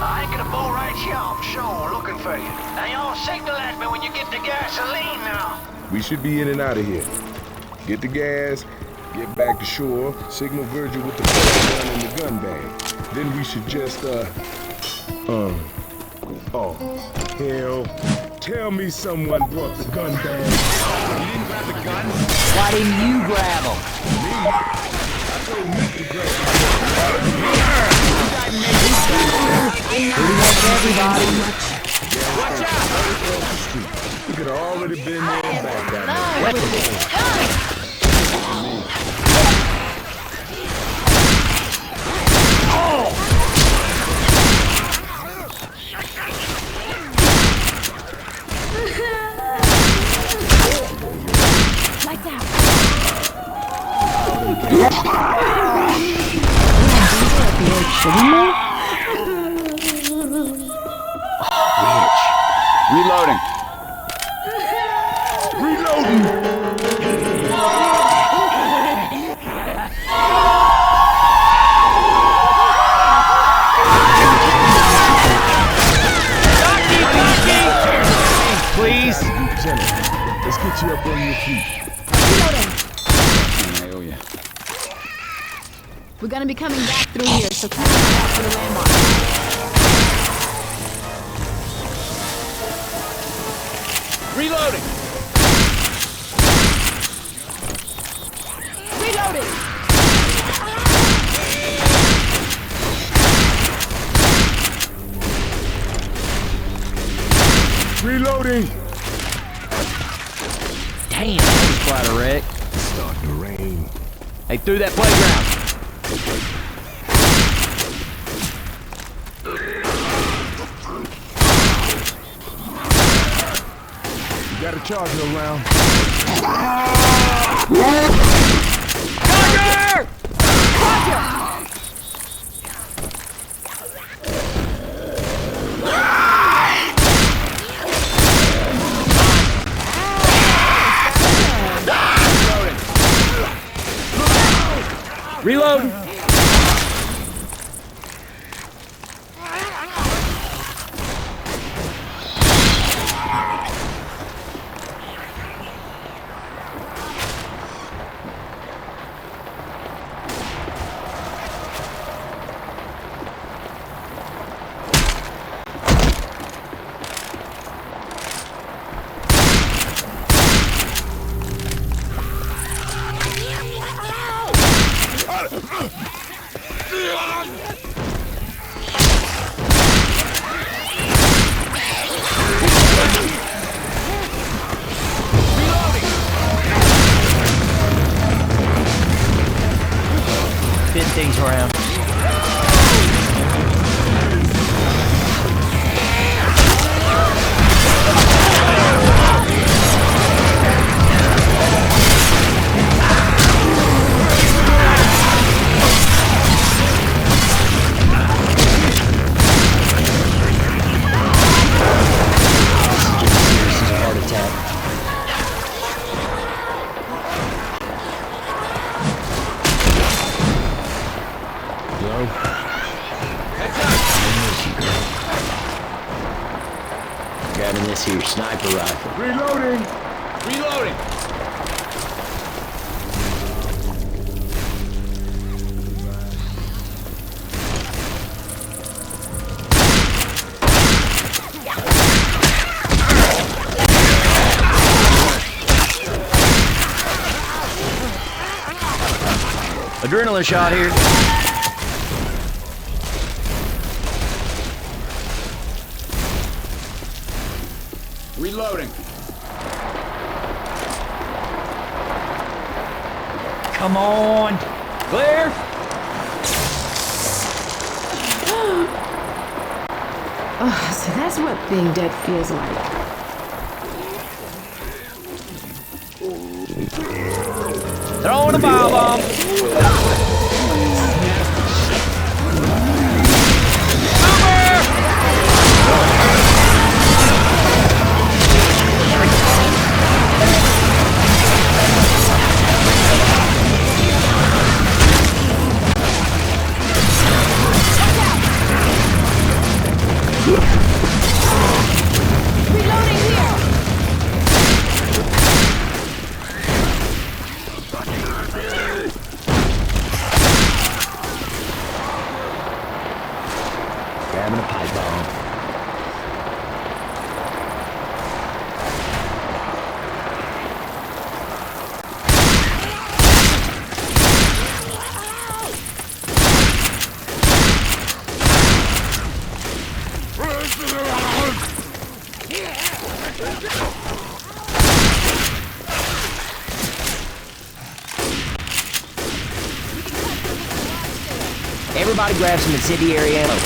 I ain't gonna boat right here off shore looking for you. Now y'all signal at me when you get the gasoline now. We should be in and out of here. Get the gas, get back to shore, signal Virgil with the gun and the gun bag. Then we should just, oh, hell. Tell me someone brought the gun bag. You didn't grab the gun? Why didn't you grab them? Me? I told Nick to grab Everybody. Watch out! We could have already been there and back down. Lights out. Reloading. Please. Let's get you up on your feet. I owe you. We're gonna be coming back through here, so keep back to the landmark. Reloading. Reloading! Reloading! Damn, that was quite a wreck. It's starting to rain. Hey, through that playground. You got a charger around. Reload! Spin things around. Grabbing this here sniper rifle. Reloading! Reloading. Adrenaline shot here. Reloading. Come on. Clear. Oh, so that's what being dead feels like. Throwing a bomb. Everybody grab some incendiary ammo.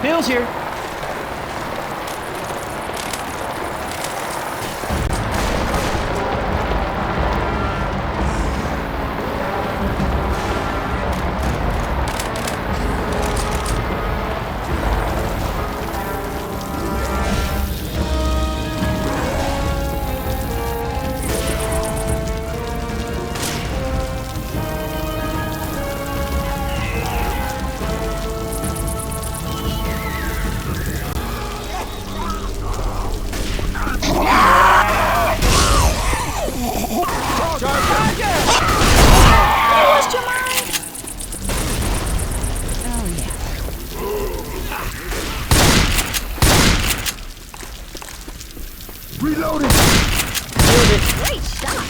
Bill's here. Reloading! Great shot.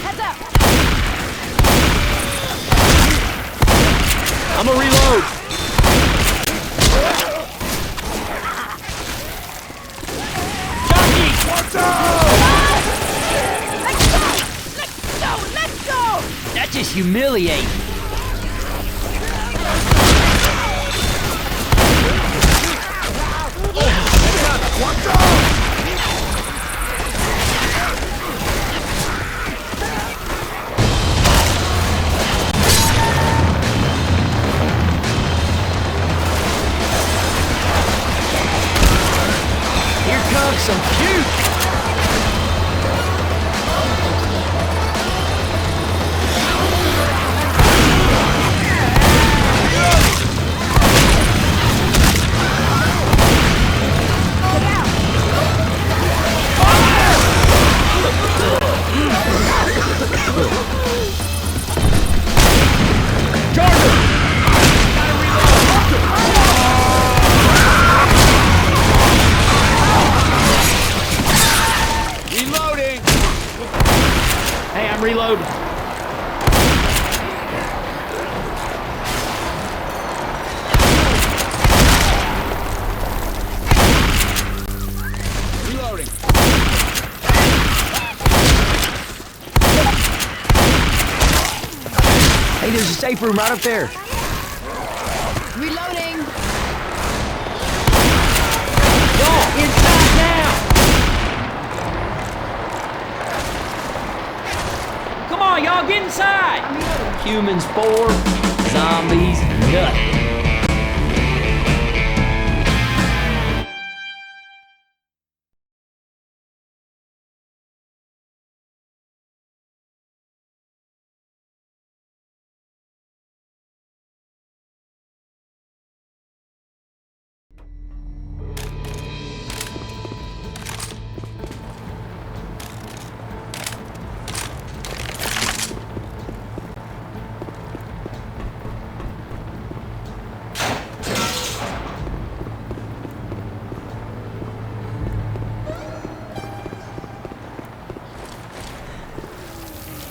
Heads up. I'm gonna reload. Jockey! What's up? Let's go. Let's go. Let's go. That's just humiliating. Here comes some puke. Reloading! Hey, I'm reloading. Reloading! Hey, there's a safe room right up there. Reloading. Y'all, inside now! Come on, y'all, get inside! Humans 4, zombies nothing.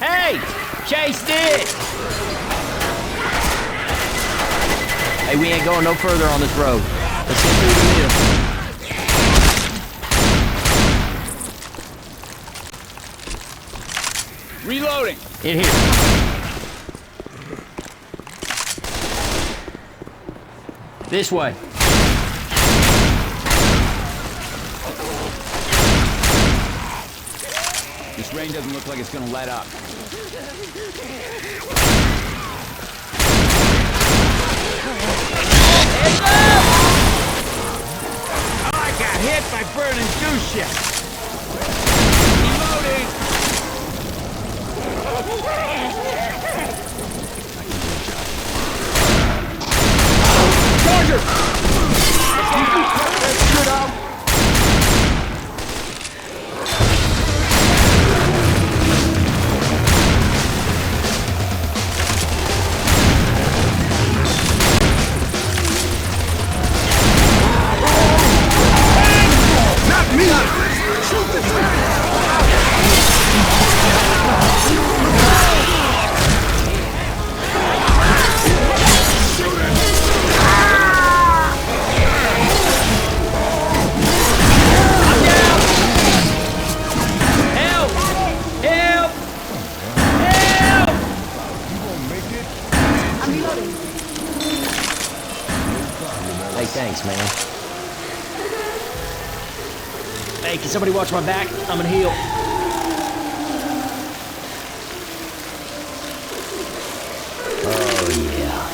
Hey! Chase it! Hey, we ain't going no further on this road. Let's get through the middle. Reloading! In here. This way. This rain doesn't look like it's gonna let up. I got hit by burning fuchsia. Reloading! Charger! Hey, thanks, man. Hey, can somebody watch my back? I'm gonna heal. Oh, yeah.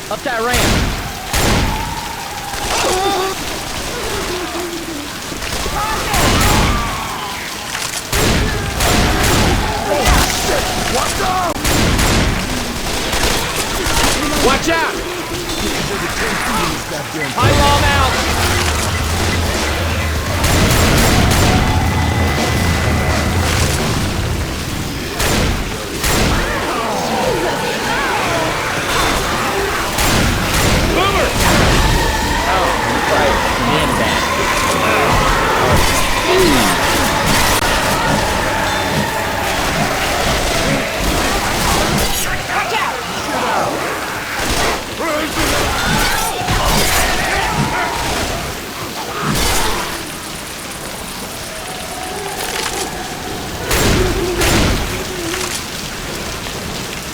Up that ramp. Watch out! High bomb out!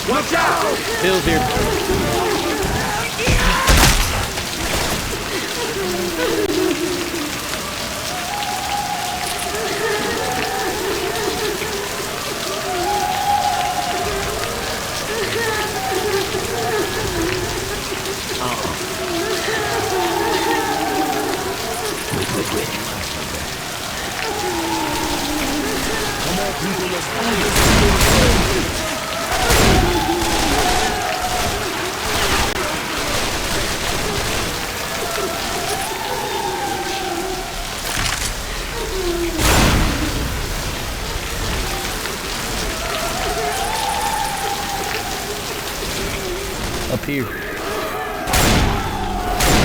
Watch out! Bill's here. Up here.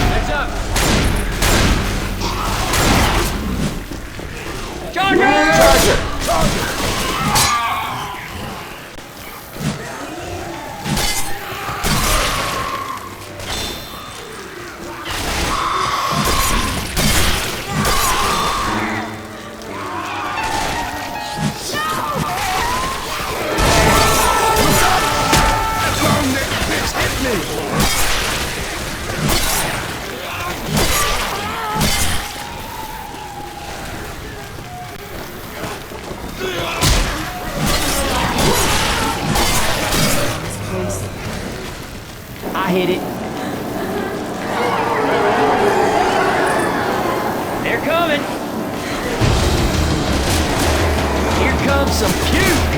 Heads up! Charger! Charger! I hit it. They're coming. Here comes some puke.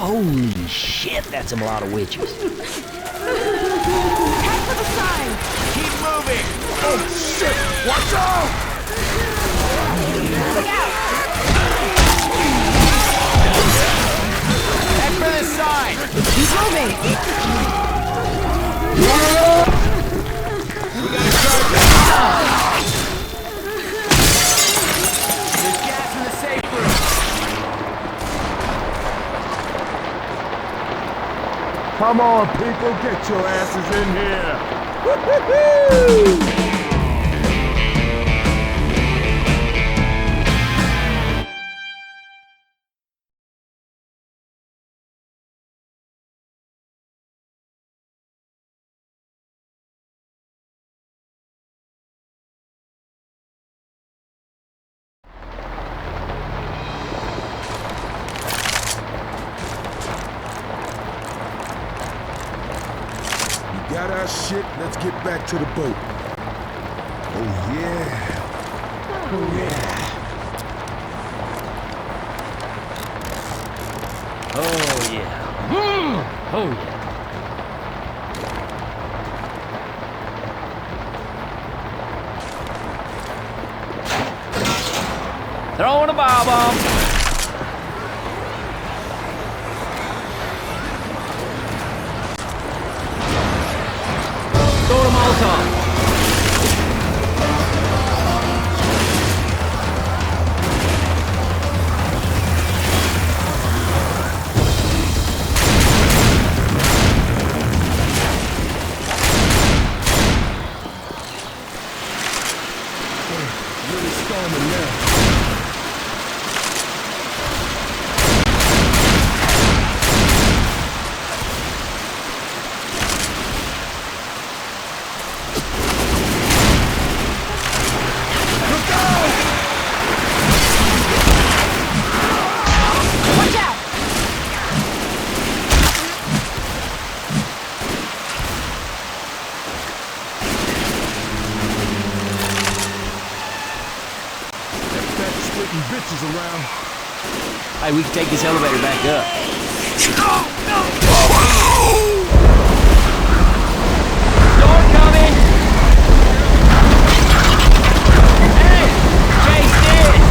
Holy shit, that's a lot of witches. Head for the sign! Keep moving! Oh, shit! Watch out! Look out! Head for the sign! He's moving! There's gas in the safe room! Come on, people, get your asses in here! Woo-hoo-hoo! Got our shit, let's get back to the boat. Oh yeah. Oh yeah. Oh yeah. Oh yeah. Throwing a bob bomb. Throwing a Molotov. Really storming now. Watch out! Fat splitting bitches around. Hey, we can take this elevator back up. Door coming! Hey! Chase in!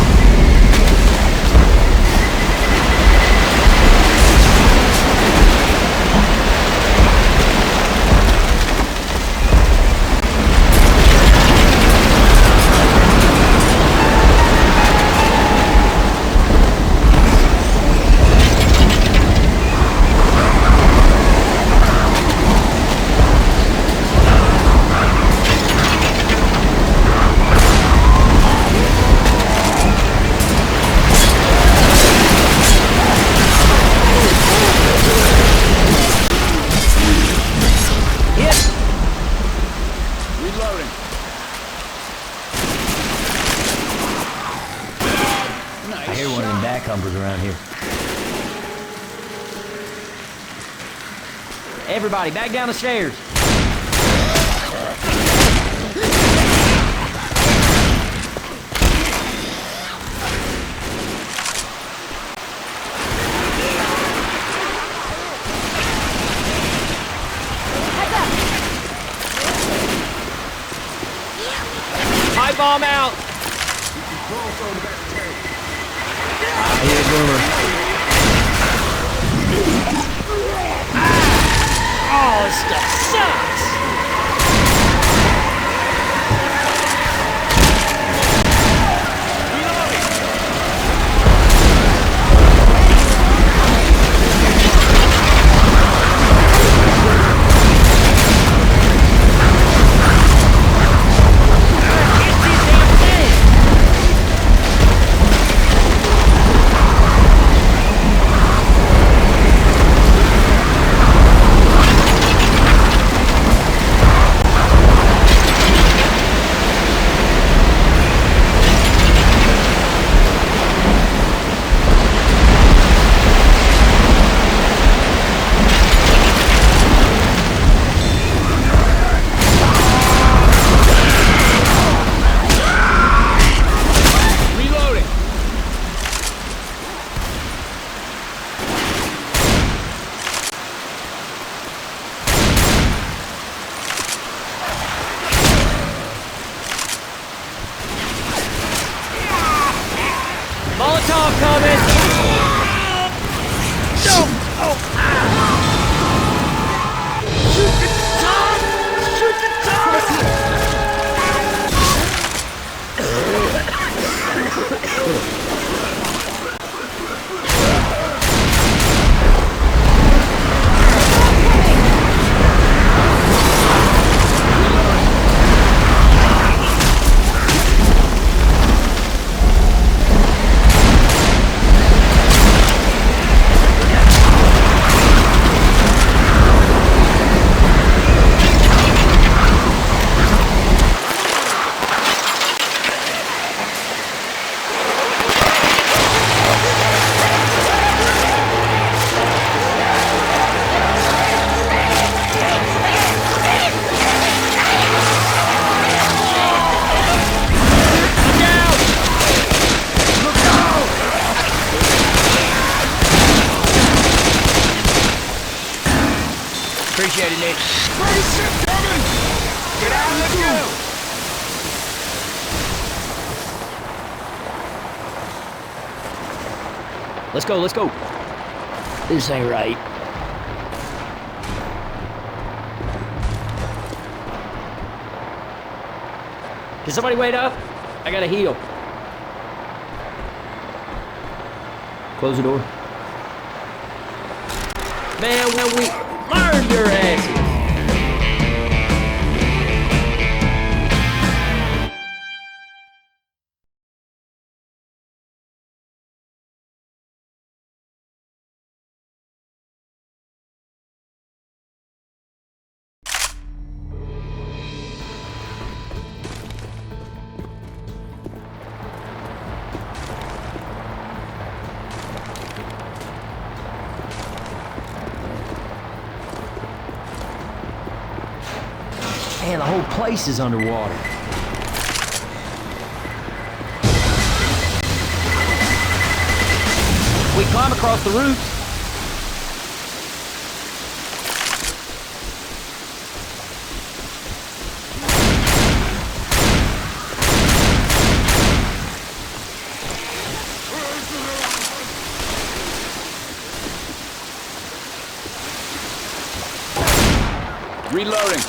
Hit! Reloading. I hear one of them backhumpers around here. Everybody, back down the stairs. Pipe bomb out. I hear a boomer. Oh, this stuff sucks. Appreciate it, Nick. Friendly ship coming! Get out of the queue! Let's go, let's go. This ain't right. Can somebody wait up? I gotta heal. Close the door. Man, when we learn your asses. Man, the whole place is underwater. We climb across the roof. Reloading.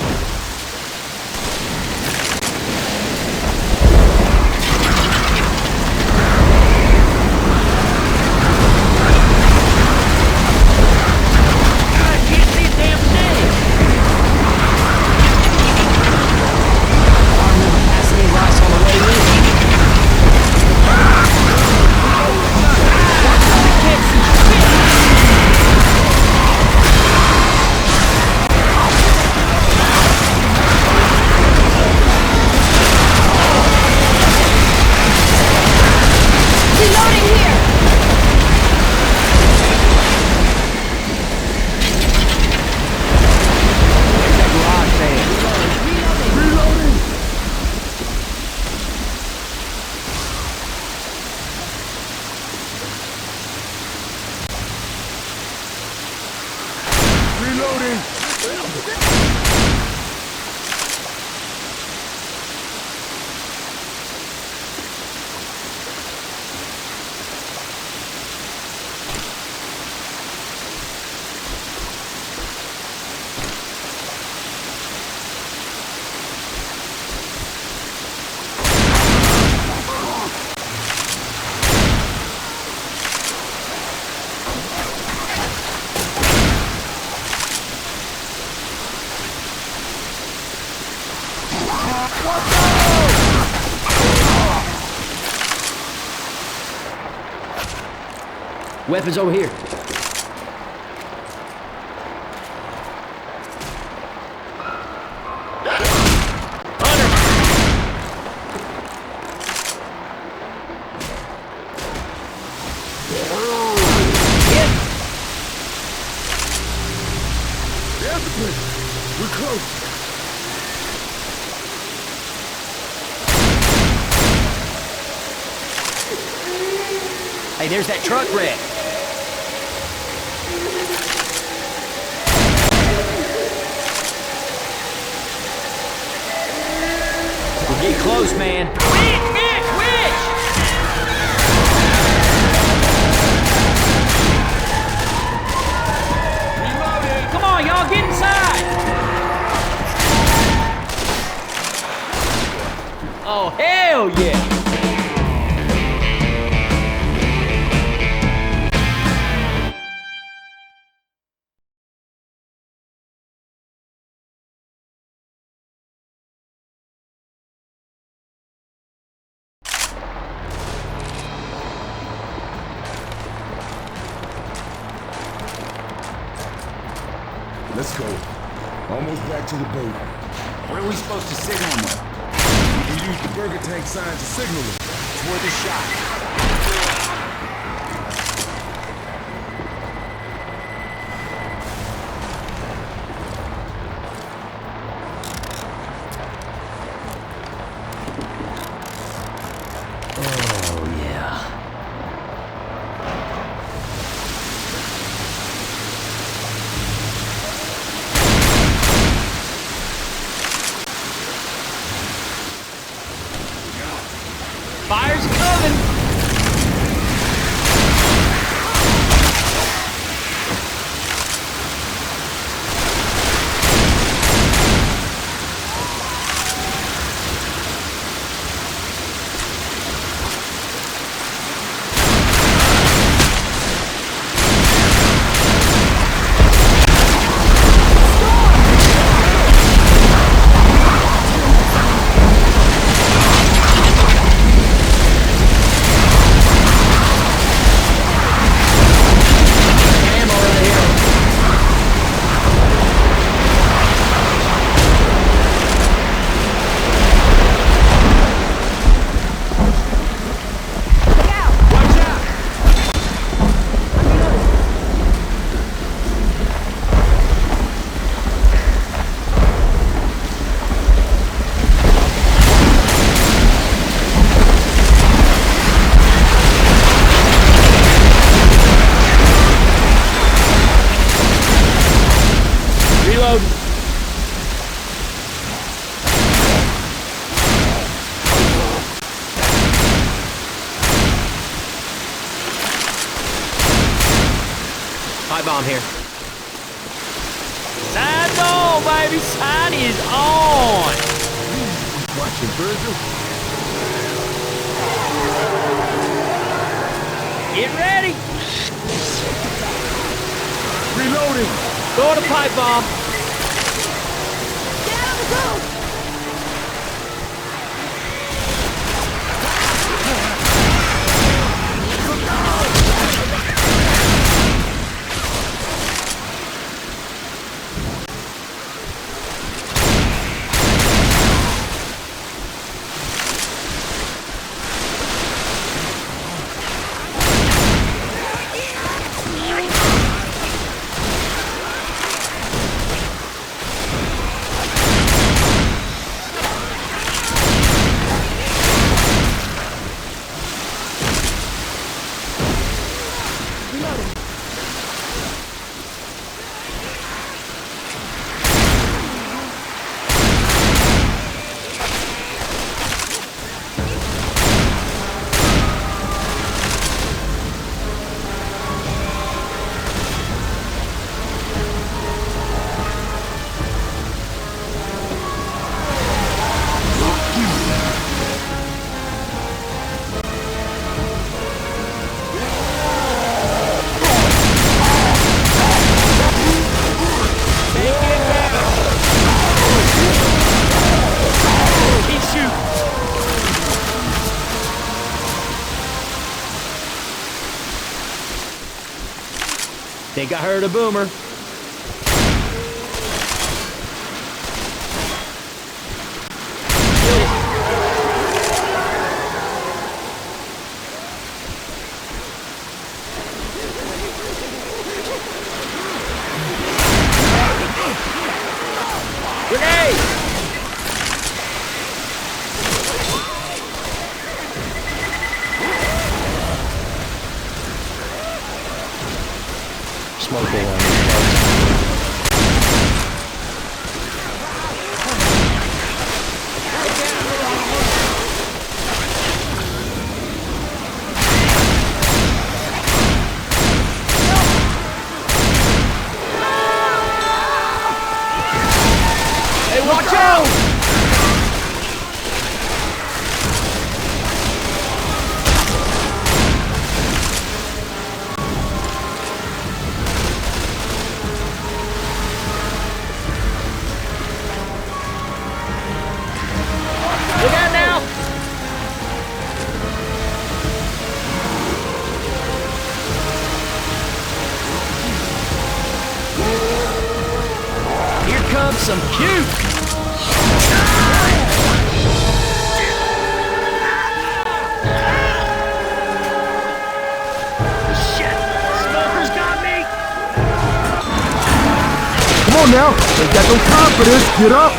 Weapons over here. There's the place. We're close. Hey, there's that truck wreck. We're getting close, man. Witch! Reloading! Come on, y'all, get inside! Oh, hell yeah! Let's go. Almost back to the boat. Where are we supposed to signal them? We can use the burger tank sign to signal it. It's worth a shot. Oh, yeah. Pipe bomb here. Sign's on, baby. Sign is on. Watching Virgil. Get ready. Reloading. Throw the pipe bomb. Get out of the boat! Think I heard a boomer. Grenade! Smoke alarm in place. Hey, watch out! Look out now! Here comes some puke! Shit! Smoker's got me! Come on now. Ain't got no time for this. Get up.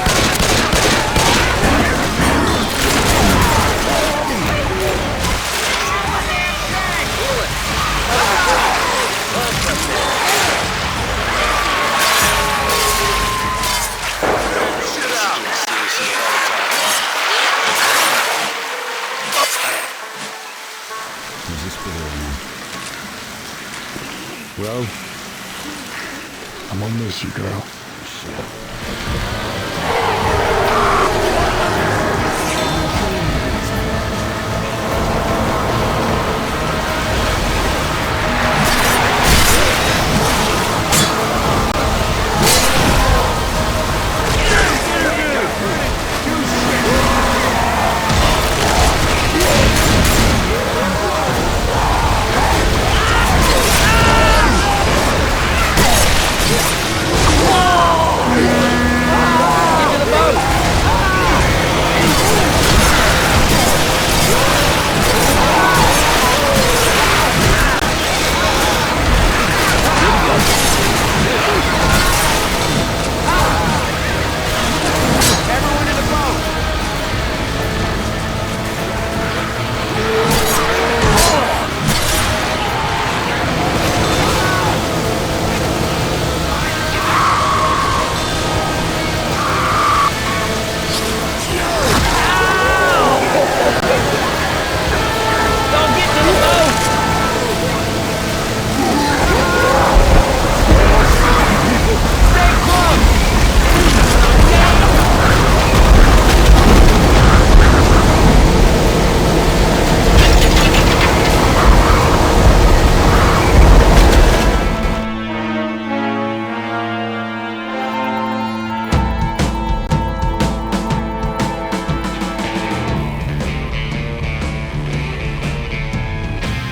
Well, I'm gonna miss you, girl. Shit.